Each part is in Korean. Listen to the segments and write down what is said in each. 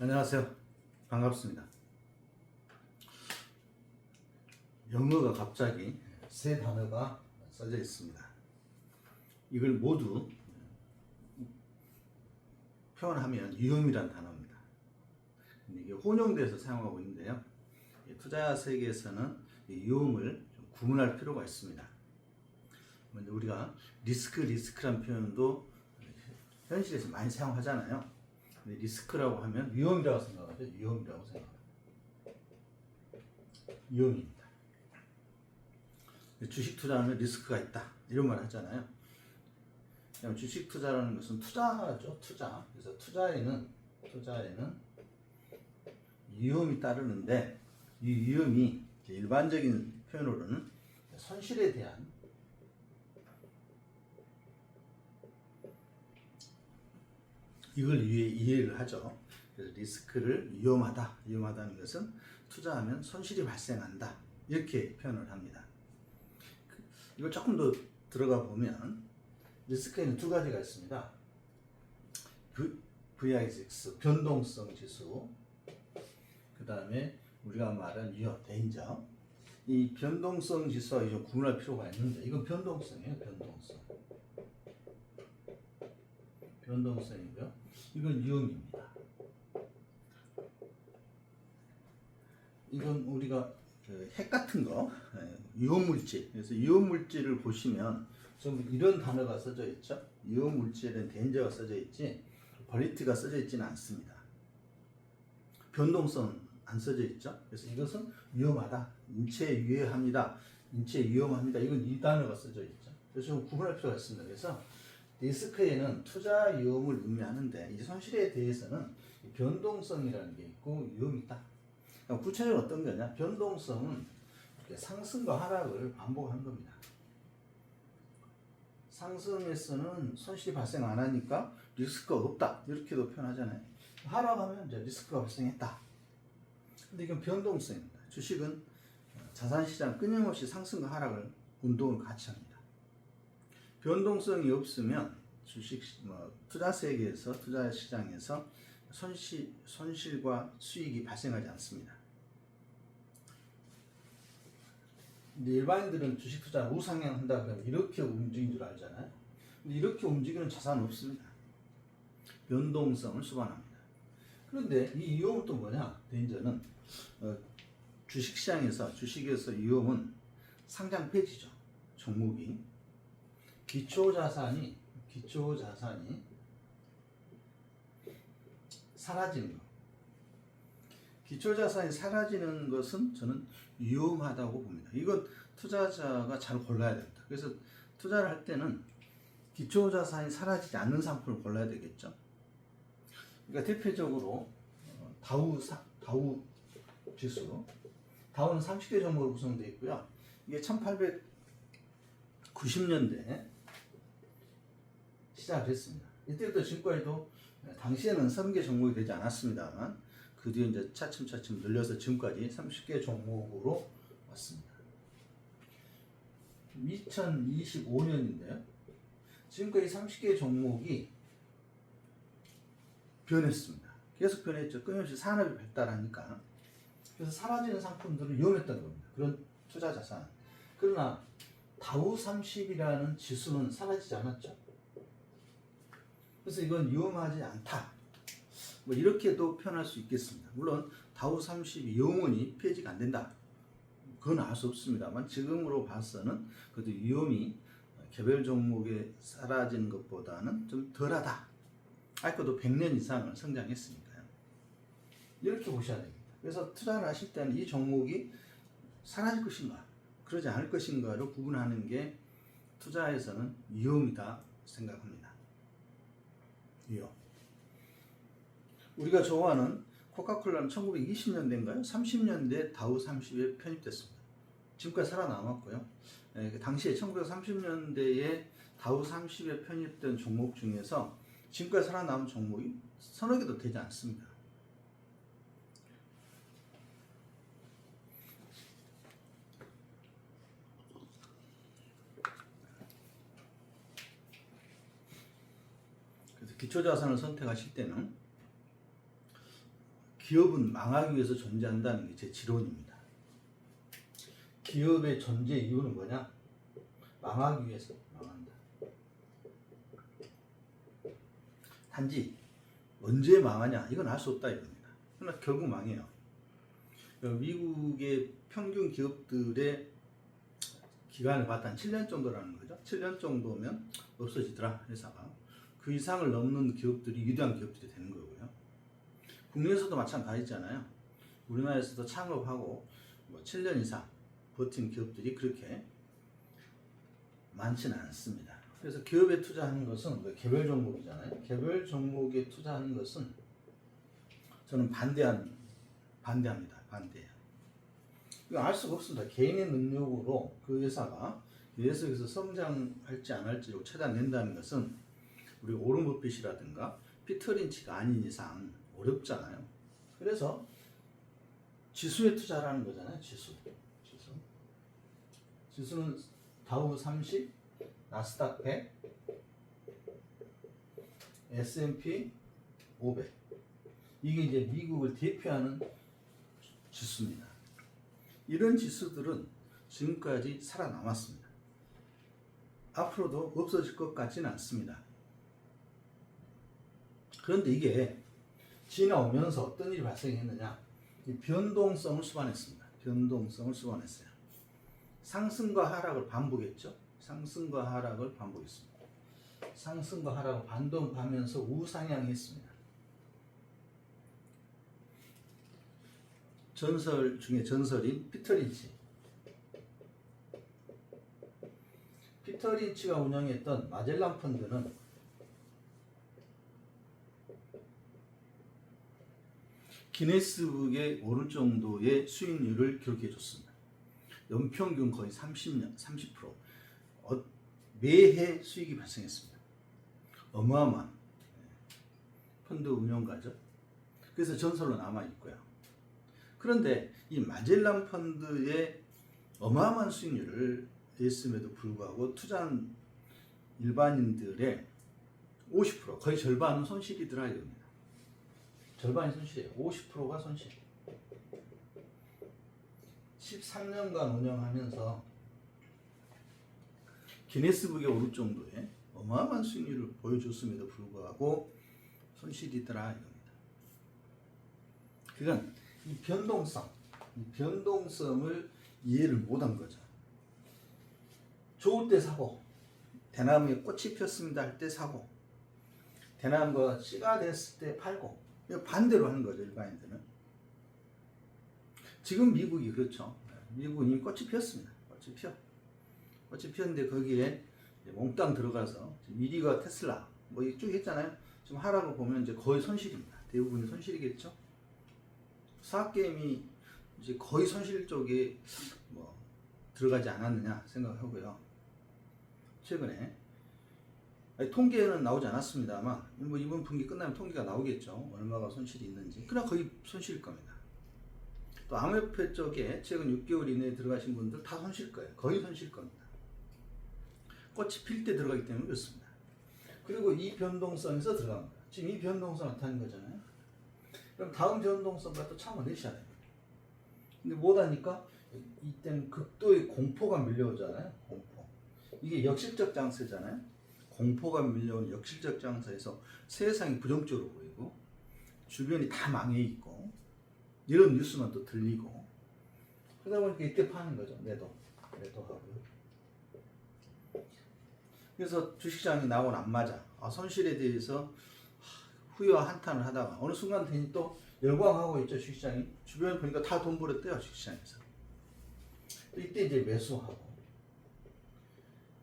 안녕하세요. 반갑습니다. 영어가 갑자기 세 단어가 써져 있습니다. 이걸 모두 표현하면 위험이란 단어입니다. 근데 이게 혼용돼서 사용하고 있는데요. 투자 세계에서는 위험을 좀 구분할 필요가 있습니다. 먼저 우리가 리스크란 표현도 현실에서 많이 사용하잖아요. 근데 리스크라고 하면 위험이라고 생각하죠. 위험이라고 생각합니다. 위험입니다. 주식 투자는 리스크가 있다 이런 말 하잖아요. 주식 투자라는 것은 투자죠. 투자. 그래서 투자에는 위험이 따르는데 이 위험이 일반적인 표현으로는 손실에 대한 이걸 이해를 하죠. 그래서 리스크를 위험하다는 것은 투자하면 손실이 발생한다 이렇게 표현을 합니다. 이걸 조금 더 들어가 보면 리스크에는 두 가지가 있습니다. VIX 변동성 지수, 그 다음에 우리가 말한 위험 데인저. 이 변동성 지수와 좀 구분할 필요가 있는데 이건 변동성이에요. 변동성이고요. 이건 위험입니다. 이건 우리가 핵 같은 거, 위험물질. 그래서 위험물질을 보시면 좀 이런 단어가 써져 있죠. 위험물질은 데인저가 써져 있지, 벌리트가 써져 있지는 않습니다. 변동성 안 써져 있죠. 그래서 이것은 위험하다, 인체에 위험합니다. 이건 이 단어가 써져 있죠. 그래서 좀 구분할 필요가 있습니다. 그래서 리스크에는 투자 위험을 의미하는데 이 손실에 대해서는 변동성이라는 게 있고 위험이 있다. 구체적으로 어떤 거냐? 변동성은 상승과 하락을 반복하는 겁니다. 상승에서는 손실이 발생 안 하니까 리스크가 없다 이렇게도 표현하잖아요. 하락하면 이제 리스크가 발생했다. 근데 이건 변동성입니다. 주식은 자산시장 끊임없이 상승과 하락을 운동을 같이 합니다. 변동성이 없으면 투자 세계에서 투자 시장에서 손실과 수익이 발생하지 않습니다. 근데 일반인들은 주식 투자 우상향 한다 그러면 이렇게 움직이는 줄 알잖아요. 근데 이렇게 움직이는 자산은 없습니다. 변동성을 수반합니다. 그런데 이 위험은 또 뭐냐? 데인저는 주식에서 위험은 상장 폐지죠. 종목이 기초자산이 사라지는 것. 기초자산이 사라지는 것은 저는 위험하다고 봅니다. 이건 투자자가 잘 골라야 됩니다. 그래서 투자를 할 때는 기초자산이 사라지지 않는 상품을 골라야 되겠죠. 그러니까 대표적으로 다우 지수, 다우는 30개 종목으로 구성되어 있고요. 이게 1890년대에 시작을 했습니다. 이때부터 지금까지도 당시에는 3개 종목이 되지 않았습니다만 그 뒤에 이제 차츰 늘려서 지금까지 30개 종목으로 왔습니다. 2025년인데요. 지금까지 30개 종목이 변했습니다. 계속 변했죠. 끊임없이 산업이 발달하니까. 그래서 사라지는 상품들은 위험했던 겁니다. 그런 투자 자산. 그러나 다우 30이라는 지수는 사라지지 않았죠. 그래서 이건 위험하지 않다. 뭐 이렇게도 표현할 수 있겠습니다. 물론 다우 30이 영원히 폐지가 안 된다. 그건 알 수 없습니다만 지금으로 봐서는 그래도 위험이 개별 종목에 사라지는 것보다는 좀 덜하다. 아직도 100년 이상을 성장했으니까요. 이렇게 보셔야 됩니다. 그래서 투자를 하실 때는 이 종목이 사라질 것인가, 그러지 않을 것인가를 구분하는 게 투자에서는 위험이다 생각합니다. 위험. 우리가 좋아하는 코카콜라는 1920년대인가요? 30년대 다우 30에 편입됐습니다. 지금까지 살아남았고요. 당시에 1930년대에 다우 30에 편입된 종목 중에서 지금까지 살아남은 종목이 서너 개도 되지 않습니다. 그래서 기초자산을 선택하실 때는 기업은 망하기 위해서 존재한다는 게 제 지론입니다. 기업의 존재 이유는 뭐냐? 망하기 위해서 망한다. 단지 언제 망하냐? 이건 알 수 없다 이겁니다. 그러나 결국 망해요. 미국의 평균 기업들의 기간을 봤더니 7년 정도라는 거죠. 7년 정도면 없어지더라 회사가. 그 이상을 넘는 기업들이 위대한 기업들이 되는 거고요. 국내에서도 마찬가지잖아요. 우리나라에서도 창업하고 7년 이상 버틴 기업들이 그렇게 많지는 않습니다. 그래서 기업에 투자하는 것은 개별 종목이잖아요. 개별 종목에 투자하는 것은 저는 반대합니다. 반대해요. 이거 알 수가 없습니다. 개인의 능력으로 그 회사가 계속해서 성장할지 안 할지를 찾아낸다는 것은 우리 오른 버핏이라든가 피터 린치가 아닌 이상 어렵잖아요. 그래서 지수에 투자라는 거잖아요. 지수는 다우 30, 나스닥 100, S&P 500. 이게 이제 미국을 대표하는 지수입니다. 이런 지수들은 지금까지 살아남았습니다. 앞으로도 없어질 것 같지는 않습니다. 그런데 이게 지나오면서 어떤 일이 발생했느냐? 이 변동성을 수반했습니다. 변동성을 수반했어요. 상승과 하락을 반복했죠. 상승과 하락을 반복했습니다. 상승과 하락을 반복하면서 우상향했습니다. 전설 중에 전설인 피터 린치. 피터 린치가 운영했던 마젤란 펀드는 기네스북에 오를 정도의 수익률을 기록해 줬습니다. 연평균 거의 30% 매해 수익이 발생했습니다. 어마어마한 펀드 운영가죠. 그래서 전설로 남아 있고요. 그런데 이 마젤란 펀드의 어마어마한 수익률을 냈음에도 불구하고 투자한 일반인들의 50% 거의 절반은 손실이더라 이겁니다. 절반이 손실이에요. 50%가 손실. 13년간 운영하면서 기네스북에 오를 정도의 어마어마한 수익률을 보여줬음에도 불구하고 손실이더라 이겁니다. 그건 이 변동성을 이해를 못한 거죠. 좋을 때 사고, 대나무에 꽃이 폈습니다 할 때 사고, 대나무가 씨가 됐을 때 팔고, 반대로 하는 거죠 일반인들은. 지금 미국이 그렇죠. 미국은 이미 꽃이 피었습니다. 꽃이 피었는데 거기에 몽땅 들어가서 미리가 테슬라 뭐 쭉 했잖아요. 지금 하락을 보면 이제 거의 손실입니다. 대부분이 손실이겠죠. 사학 게임이 이제 거의 손실 쪽에 뭐 들어가지 않았느냐 생각하고요. 최근에 통계는 나오지 않았습니다만 뭐 이번 분기 끝나면 통계가 나오겠죠. 얼마가 손실이 있는지. 그러나 거의 손실일 겁니다. 또 암호화폐 쪽에 최근 6개월 이내에 들어가신 분들 다 손실 거예요. 거의 손실 겁니다. 꽃이 필 때 들어가기 때문에 그렇습니다. 그리고 이 변동성에서 들어간 거예요. 지금 이 변동성 나타나는 거잖아요. 그럼 다음 변동성과 또 참아내셔야 돼요. 근데 못하니까 이때는 극도의 공포가 밀려오잖아요. 공포. 이게 역실적 장세잖아요. 공포가 밀려온 역실적 장세에서 세상이 부정적으로 보이고 주변이 다 망해 있고 이런 뉴스만 또 들리고 그러다 보니까 이때 파는 거죠. 매도하고요. 그래서 주식시장이 나오면 안 맞아. 손실에 대해서 후회와 한탄을 하다가 어느 순간 되니 또 열광하고 있죠. 주식시장이. 주변에 보니까 다 돈 벌었대요. 주식시장에서. 이때 이제 매수하고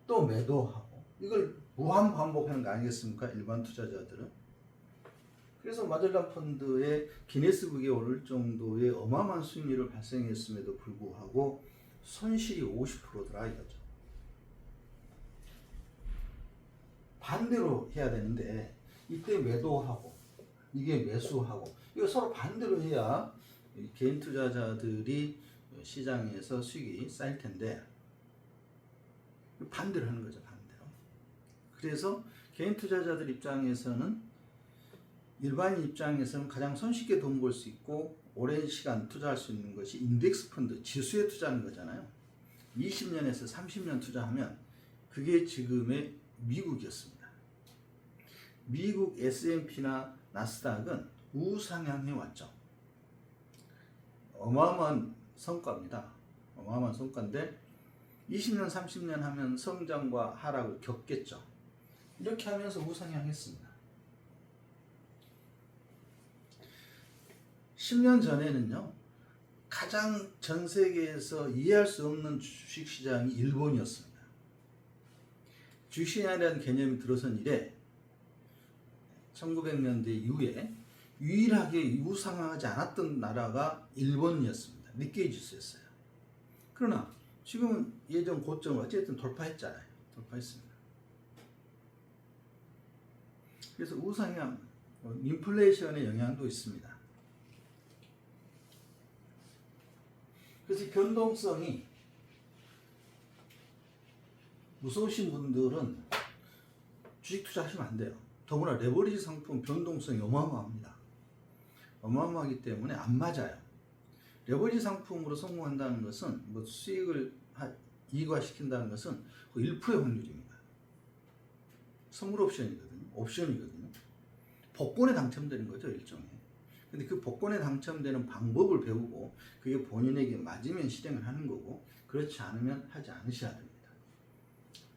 또 매도하고 이걸 무한 반복하는 거 아니겠습니까? 일반 투자자들은. 그래서 마젤란 펀드의 기네스북에 오를 정도의 어마어마한 수익률을 발생했음에도 불구하고 손실이 50%더라 이거죠. 반대로 해야 되는데 이때 매도하고 이게 매수하고 이거 서로 반대로 해야 개인 투자자들이 시장에서 수익이 쌓일 텐데 반대로 하는 거죠. 반대로. 그래서 개인 투자자들 입장에서는 일반인 입장에서는 가장 손쉽게 돈 벌 수 있고 오랜 시간 투자할 수 있는 것이 인덱스 펀드, 지수에 투자하는 거잖아요. 20년에서 30년 투자하면 그게 지금의 미국이었습니다. 미국 S&P나 나스닥은 우상향해 왔죠. 어마어마한 성과입니다. 어마어마한 성과인데 20년, 30년 하면 성장과 하락을 겪겠죠. 이렇게 하면서 우상향했습니다. 10년 전에는요, 가장 전 세계에서 이해할 수 없는 주식시장이 일본이었습니다. 주식시장이라는 개념이 들어선 이래 1900년대 이후에 유일하게 우상향하지 않았던 나라가 일본이었습니다. 니케이 지수였어요. 그러나 지금은 예전 고점을 어쨌든 돌파했잖아요. 돌파했습니다. 그래서 우상향, 인플레이션의 영향도 있습니다. 그래서 이 변동성이 무서우신 분들은 주식 투자하시면 안 돼요. 더구나 레버리지 상품 변동성이 어마어마합니다. 어마어마하기 때문에 안 맞아요. 레버리지 상품으로 성공한다는 것은 뭐 수익을 이익화시킨다는 것은 1%의 확률입니다. 선물 옵션이거든요. 복권에 당첨되는 거죠, 일종의. 근데 그 복권에 당첨되는 방법을 배우고 그게 본인에게 맞으면 실행을 하는 거고 그렇지 않으면 하지 않으셔야 됩니다.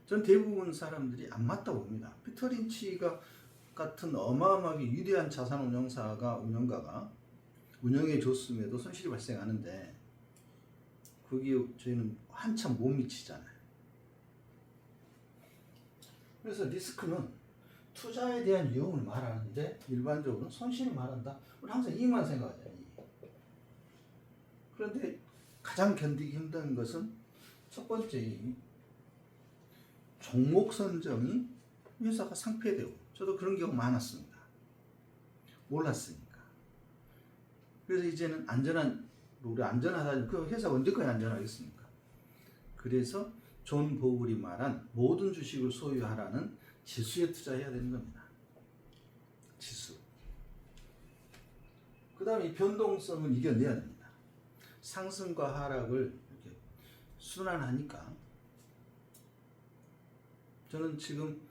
전 대부분 사람들이 안 맞다고 봅니다. 피터 린치가 같은 어마어마하게 위대한 자산 운영가가 운영해 줬음에도 손실이 발생하는데 거기에 저희는 한참 못 미치잖아요. 그래서 리스크는 투자에 대한 위험을 말하는데 일반적으로는 손실을 말한다. 우리 항상 이익만 생각하잖아요. 그런데 가장 견디기 힘든 것은 첫 번째 종목 선정이 회사가 상폐되고 저도 그런 경우 많았습니다. 몰랐으니까. 그래서 이제는 우리 안전하다. 그 회사 언제까지 안전하겠습니까? 그래서 존 보글이 말한 모든 주식을 소유하라는 지수에 투자해야 되는 겁니다. 지수. 그 다음에 이 변동성은 이겨내야 됩니다. 상승과 하락을 이렇게 순환하니까 저는 지금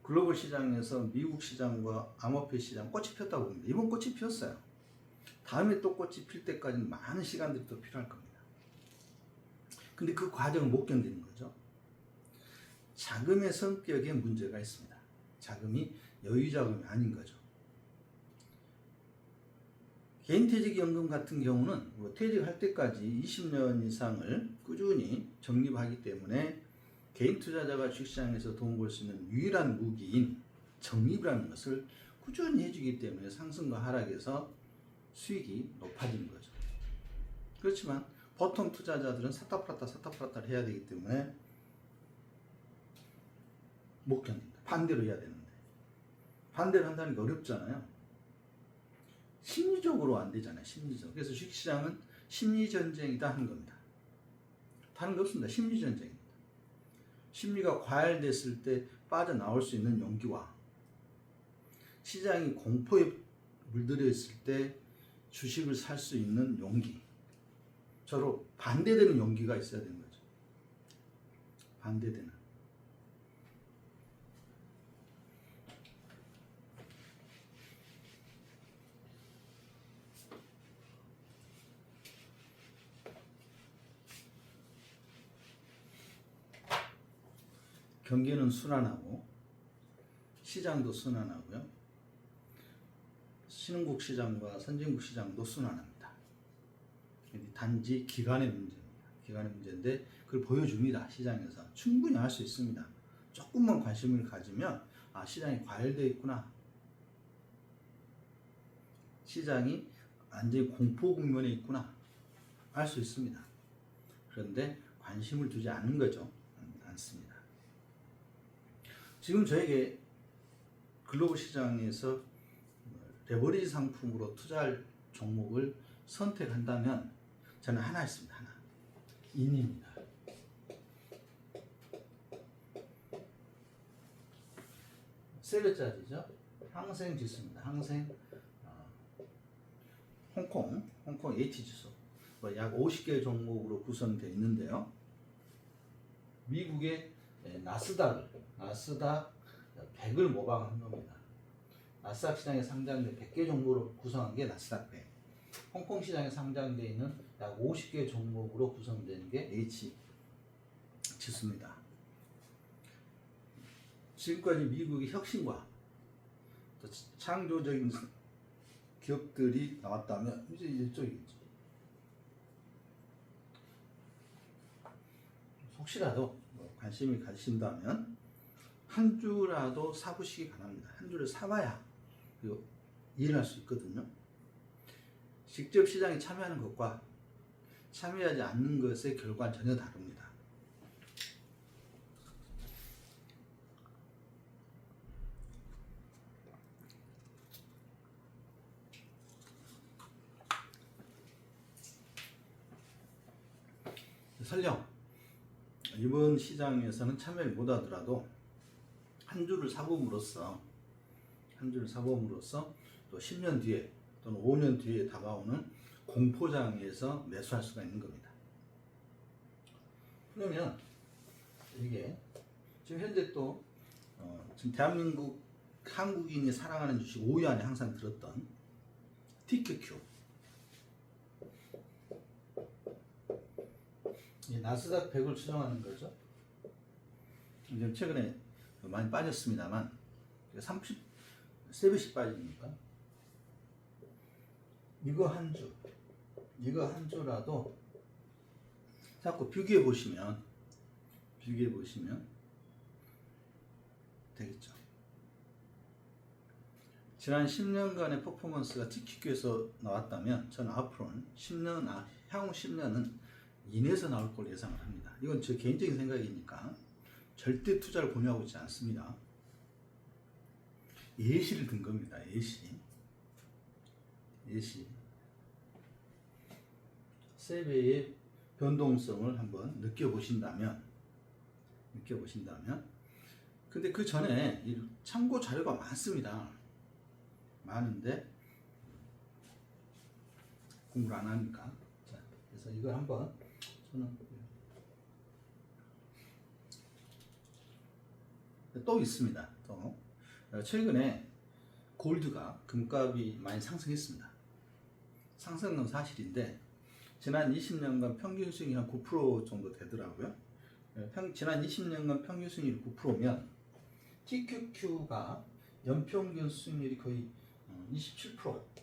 글로벌 시장에서 미국 시장과 암호화폐 시장 꽃이 폈다고 봅니다. 이번 꽃이 피었어요. 다음에 또 꽃이 필 때까지는 많은 시간들이 또 필요할 겁니다. 근데 그 과정을 못 견디는 거죠. 자금의 성격에 문제가 있습니다. 자금이 여유자금이 아닌 거죠. 개인퇴직연금 같은 경우는 퇴직할 때까지 20년 이상을 꾸준히 적립하기 때문에 개인 투자자가 주식시장에서 돈 벌 수 있는 유일한 무기인 적립이라는 것을 꾸준히 해주기 때문에 상승과 하락에서 수익이 높아지는 거죠. 그렇지만 보통 투자자들은 샀다 팔았다를 해야 되기 때문에 못 견딘다. 반대로 해야 되는데 반대로 한다는 게 어렵잖아요. 심리적으로 안 되잖아요. 심리적. 그래서 주식시장은 심리전쟁이다 하는 겁니다. 다른 게 없습니다. 심리전쟁입니다. 심리가 과열됐을 때 빠져나올 수 있는 용기와 시장이 공포에 물들어 있을 때 주식을 살 수 있는 용기, 서로 반대되는 용기가 있어야 되는 거죠. 반대되는. 경기는 순환하고 시장도 순환하고요. 신흥국 시장과 선진국 시장도 순환합니다. 단지 기간의 문제입니다. 기간의 문제인데 그걸 보여줍니다. 시장에서 충분히 할 수 있습니다. 조금만 관심을 가지면 시장이 과열되어 있구나. 시장이 완전히 공포 국면에 있구나. 알 수 있습니다. 그런데 관심을 두지 않는 거죠. 않습니다. 지금 저에게 글로벌 시장에서 레버리지 상품으로 투자할 종목을 선택한다면 저는 하나 있습니다. 하나. 인입니다. 세 글자리죠. 항생 지수입니다. 항생 홍콩 H 지수 약 50개 종목으로 구성되어 있는데요. 미국의 나스닥 100을 모방한 겁니다. 나스닥 시장에 상장된 100개 종목으로 구성한 게 나스닥 100. 홍콩 시장에 상장되어 있는 약 50개 종목으로 구성된 게 H 지수입니다. 지금까지 미국의 혁신과 또 창조적인 기업들이 나왔다면 이제 이쪽이겠죠. 혹시라도 관심이 가신다면 한 주라도 사보시기 바랍니다. 한 주를 사봐야 이해할 수 있거든요. 직접 시장에 참여하는 것과 참여하지 않는 것의 결과는 전혀 다릅니다. 설령 이번 시장에서는 참여를 못하더라도 한 주를 사봄으로써 또 10년 뒤에 또는 5년 뒤에 다가오는 공포장에서 매수할 수가 있는 겁니다. 그러면 이게 지금 현재 또 지금 대한민국 한국인이 사랑하는 주식 5위 안에 항상 들었던 TQQ 나스닥 100을 추정하는 거죠. 지금 최근에 많이 빠졌습니다만 33배씩 빠지니까 이거 한 주라도 자꾸 비교해 보시면 되겠죠. 지난 10년간의 퍼포먼스가 TQQ에서 나왔다면 저는 앞으로는 향후 10년은 인해서 나올 걸 예상을 합니다. 이건 제 개인적인 생각이니까 절대 투자를 권유하고 있지 않습니다. 예시를 든 겁니다. 예시. 세배의 변동성을 한번 느껴보신다면 근데 그 전에 참고 자료가 많습니다. 많은데 공부를 안 하니까. 자, 그래서 이걸 한번 저는 또 있습니다. 또 최근에 골드가 금값이 많이 상승했습니다. 상승은 사실인데 지난 20년간 평균 수익이 한 9% 정도 되더라고요. 지난 20년간 평균 수익률이 9%면 TQQ가 연평균 수익률이 거의 27%.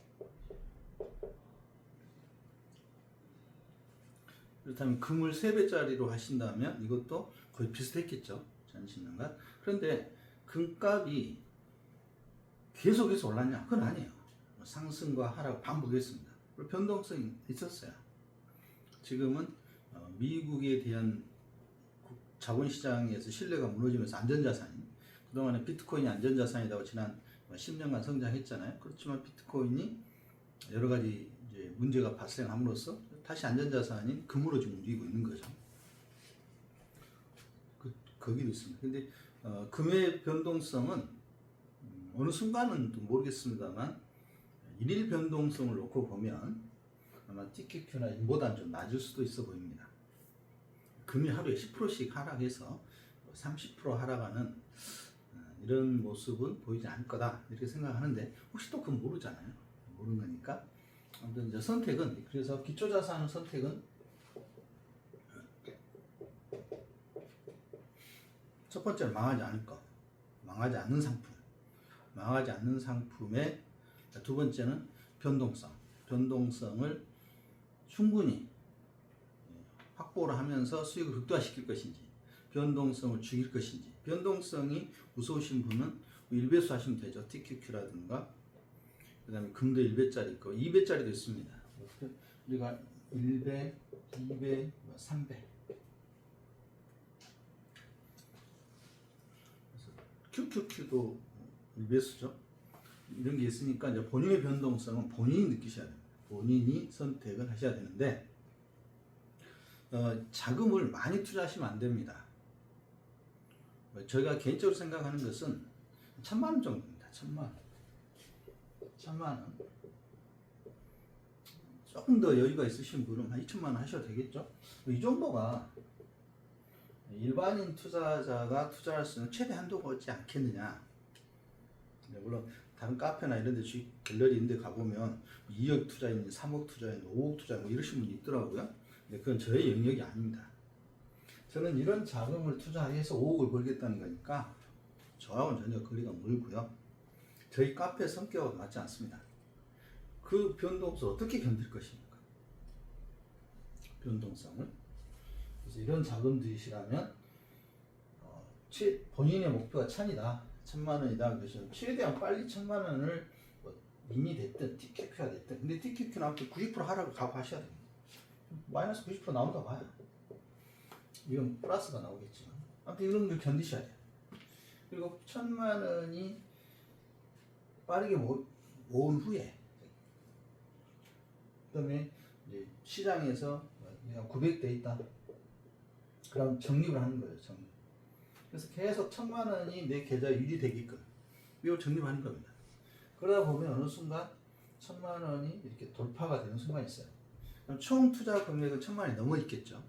그렇다면 금을 3배짜리로 하신다면 이것도 거의 비슷했겠죠. 지난 20년간. 그런데 금값이 계속해서 올랐냐? 그건 아니에요. 상승과 하락 반복했습니다. 변동성이 있었어요. 지금은 미국에 대한 자본시장에서 신뢰가 무너지면서 안전자산이 그동안에 비트코인이 안전자산이라고 지난 10년간 성장했잖아요. 그렇지만 비트코인이 여러 가지 이제 문제가 발생함으로써 다시 안전자산인 금으로 지금 움직이고 있는 거죠. 거기도 있습니다. 근데 금의 변동성은 어느 순간은 또 모르겠습니다만 일일 변동성을 놓고 보면 아마 TQQ나 이보다는 좀 낮을 수도 있어 보입니다. 금이 하루에 10%씩 하락해서 30% 하락하는 이런 모습은 보이지 않을 거다 이렇게 생각하는데 혹시 또 그건 모르잖아요. 모르는 거니까 아무튼 이제 선택은 그래서 기초자산 선택은 첫 번째는 망하지 않을 것, 망하지 않는 상품의 두 번째는 변동성을 충분히 확보를 하면서 수익을 극대화시킬 것인지 변동성을 죽일 것인지 변동성이 무서우신 분은 1배수 하시면 되죠. TQQ라든가 그 다음에 금도 1배짜리 있고 2배짜리도 있습니다. 우리가 1배, 2배, 3배 QQQ도 1배수죠. 이런 게 있으니까 이제 본인의 변동성은 본인이 느끼셔야 됩니다. 본인이 선택을 하셔야 되는데 자금을 많이 투자하시면 안 됩니다. 저희가 개인적으로 생각하는 것은 1000만 원 정도입니다. 1000만 원. 천만 원. 조금 더 여유가 있으신 분은 한 2천만 원 하셔도 되겠죠. 이 정도가 일반인 투자자가 투자할 수 있는 최대 한도가 없지 않겠느냐. 물론 다른 카페나 이런 데 주식 갤러리 이런 데 가보면 2억 투자인, 3억 투자인, 5억 투자인 뭐 이러신 분이 있더라고요. 근데 그건 저의 영역이 아닙니다. 저는 이런 자금을 투자해서 5억을 벌겠다는 거니까 저하고는 전혀 거리가 멀고요. 저희 카페 성격은 맞지 않습니다. 그 변동성을 어떻게 견딜 것입니까? 변동성을. 그래서 이런 자금들이시라면 본인의 목표가 1000이다. 1000만 원이다. 그래서 최대한 빨리 1000만 원을 인이 됐든 TQQ가 됐든, 근데 TQQ는 아무튼 90% 하락을 각오하셔야 됩니다. 마이너스 90% 나온다 봐요. 이건 플러스가 나오겠지만 아무튼 이런 걸 견디셔야 돼요. 그리고 1000만 원이 빠르게 모은 후에 그다음에 이제 시장에서 900돼 있다. 그럼 적립을 하는 거예요. 적립. 그래서 계속 1000만 원이 내 계좌에 유지되게끔 이걸 적립하는 겁니다. 그러다 보면 어느 순간 1000만 원이 이렇게 돌파가 되는 순간이 있어요. 그럼 총 투자 금액은 1000만 원이 넘어 있겠죠.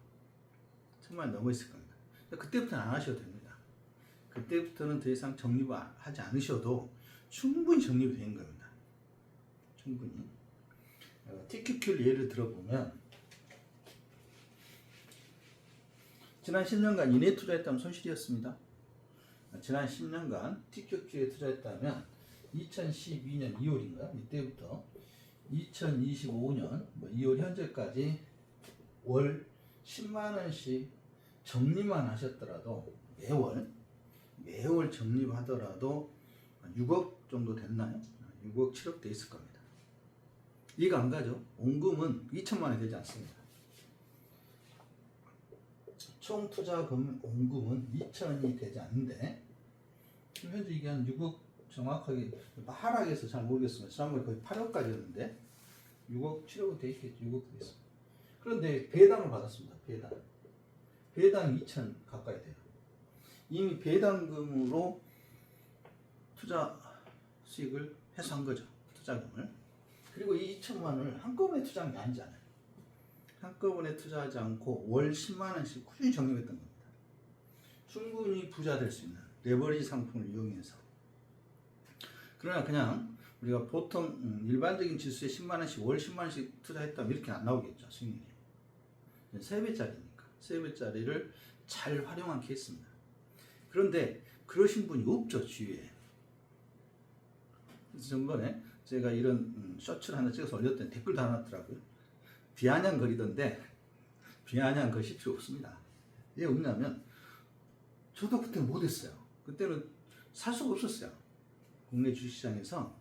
1000만 원이 넘어 있을 겁니다. 그때부터는 안 하셔도 됩니다. 그때부터는 더 이상 적립을 하지 않으셔도 충분히 적립이 되는 겁니다. 충분히. TQQ를 예를 들어보면 지난 10년간 이내 투자했다면 손실이었습니다. 지난 10년간 TQQ에 투자했다면 2012년 2월인가요? 이때부터 2025년 2월 현재까지 월 10만원씩 적립만 하셨더라도 매월 적립하더라도 6억 정도 됐나요? 6억 7억 돼 있을 겁니다. 이해가 안 가죠? 원금은 2천만 원이 되지 않습니다. 총 투자금 원금은 2천이 되지 않는데 현재 이게 한 6억 정확하게 하락해서 잘 모르겠습니다. 지난번에 거의 8억까지였는데 6억 7억 돼 있겠죠. 6억 돼 있습니다. 그런데 배당을 받았습니다. 배당 2천 가까이 돼요. 이미 배당금으로 투자 수익을 회수한 거죠. 투자금을. 그리고 이 2천만 원을 한꺼번에 투자한 게 아니잖아요. 한꺼번에 투자하지 않고 월 10만 원씩 꾸준히 적립했던 겁니다. 충분히 부자 될 수 있는 레버리지 상품을 이용해서. 그러나 그냥 우리가 보통 일반적인 지수에 10만 원씩 월 10만 원씩 투자했다면 이렇게 안 나오겠죠. 수익률이. 3배짜리니까. 3배짜리를 잘 활용한 케이스입니다. 그런데 그러신 분이 없죠. 주위에. 그래서 전번에 제가 이런 셔츠를 하나 찍어서 올렸더니 댓글 달아놨더라고요. 비아냥거리던데 비아냥거실 필요 없습니다. 왜 없냐면 저도 그때 못했어요. 그때는 살 수가 없었어요. 국내 주식시장에서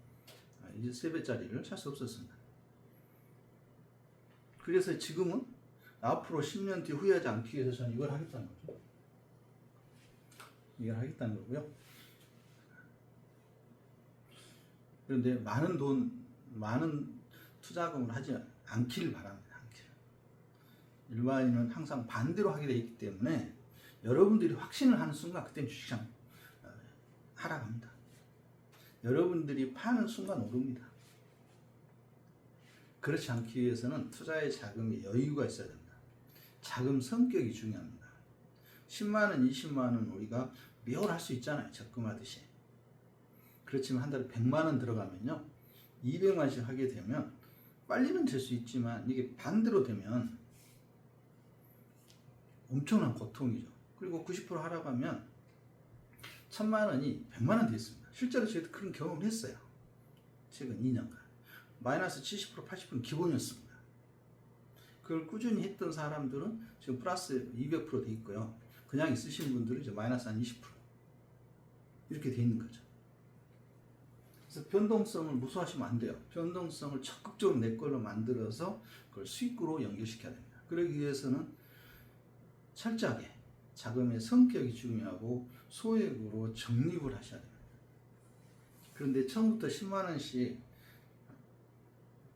이제 3배짜리를 살 수 없었습니다. 그래서 지금은 앞으로 10년 뒤 후회하지 않기 위해서 저는 이걸 하겠다는 거죠. 이걸 하겠다는 거고요. 그런데 많은 투자금을 하지 않기를 바랍니다. 일반인은 항상 반대로 하게 되어 있기 때문에 여러분들이 확신을 하는 순간 그때는 주식시장 하락합니다. 여러분들이 파는 순간 오릅니다. 그렇지 않기 위해서는 투자의 자금에 여유가 있어야 됩니다. 자금 성격이 중요합니다. 10만 원, 20만 원 우리가 매월 할 수 있잖아요. 적금하듯이. 그렇지만 한 달에 100만 원 들어가면요. 200만 원씩 하게 되면 빨리는 될 수 있지만 이게 반대로 되면 엄청난 고통이죠. 그리고 90% 하락하면 1000만 원이 100만 원 됐습니다. 실제로 저희도 그런 경험을 했어요. 최근 2년간. 마이너스 70%, 80%는 기본이었습니다. 그걸 꾸준히 했던 사람들은 지금 플러스 200% 돼 있고요. 그냥 있으신 분들은 이제 마이너스 한 20% 이렇게 돼 있는 거죠. 그래서 변동성을 무서워하시면 안 돼요. 변동성을 적극적으로 내 걸로 만들어서 그걸 수익으로 연결시켜야 됩니다. 그러기 위해서는 철저하게 자금의 성격이 중요하고 소액으로 적립을 하셔야 됩니다. 그런데 처음부터 10만 원씩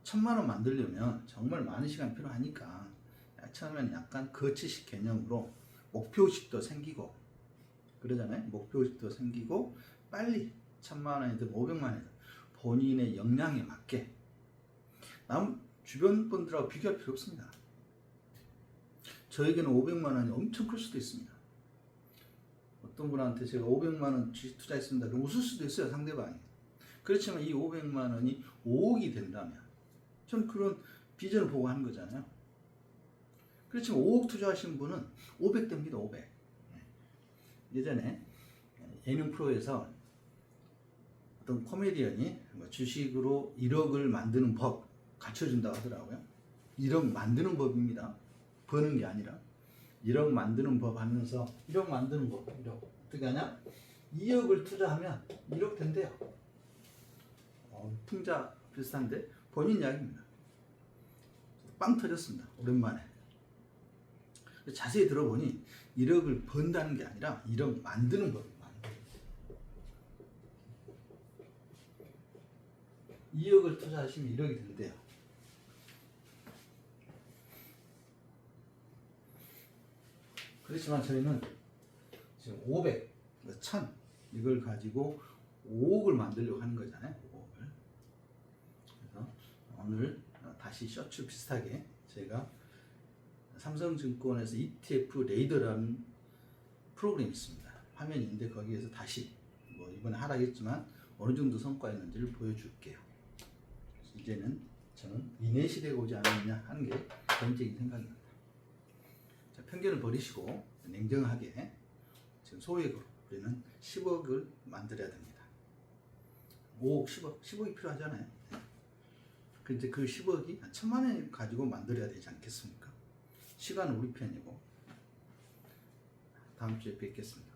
1000만 원 만들려면 정말 많은 시간이 필요하니까 처음에는 약간 거치식 개념으로 목표의식도 생기고 그러잖아요. 목표의식도 생기고 빨리 1000만 원이든 500만 원이든 본인의 역량에 맞게 남 주변 분들하고 비교할 필요 없습니다. 저에게는 500만 원이 엄청 클 수도 있습니다. 어떤 분한테 제가 500만 원 주식 투자했습니다. 그럼 웃을 수도 있어요, 상대방이. 그렇지만 이 500만 원이 5억이 된다면 저는 그런 비전을 보고 하는 거잖아요. 그렇지만 5억 투자하신 분은 500 됩니다. 500. 예전에 예능 프로에서 어떤 코미디언이 주식으로 1억을 만드는 법 가르쳐준다고 하더라고요. 1억 만드는 법입니다. 버는 게 아니라 1억 만드는 법 하면서 1억 만드는 법 1억 어떻게 하냐? 2억을 투자하면 1억 된대요. 풍자 비슷한데 본인 이야기입니다. 빵 터졌습니다. 오랜만에. 자세히 들어보니 1억을 번다는 게 아니라 1억 만드는 법입니다. 2억을 투자하시면 1억이 된대요. 그렇지만 저희는 지금 500, 1000 이걸 가지고 5억을 만들려고 하는 거잖아요. 5억을. 그래서 오늘 다시 셔츠 비슷하게 제가 삼성증권에서 ETF 레이더라는 프로그램이 있습니다. 화면이 있는데 거기에서 다시 뭐 이번에 하락했지만 어느 정도 성과였는지를 보여줄게요. 이제는 저는 인내 시대가 오지 않았느냐 하는 게 개인적인 생각입니다. 자, 편견을 버리시고 냉정하게 지금 소액으로 우리는 10억을 만들어야 됩니다. 5억, 10억, 10억이 필요하잖아요. 근데 그 10억이 1000만 원 가지고 만들어야 되지 않겠습니까? 시간은 우리 편이고 다음 주에 뵙겠습니다.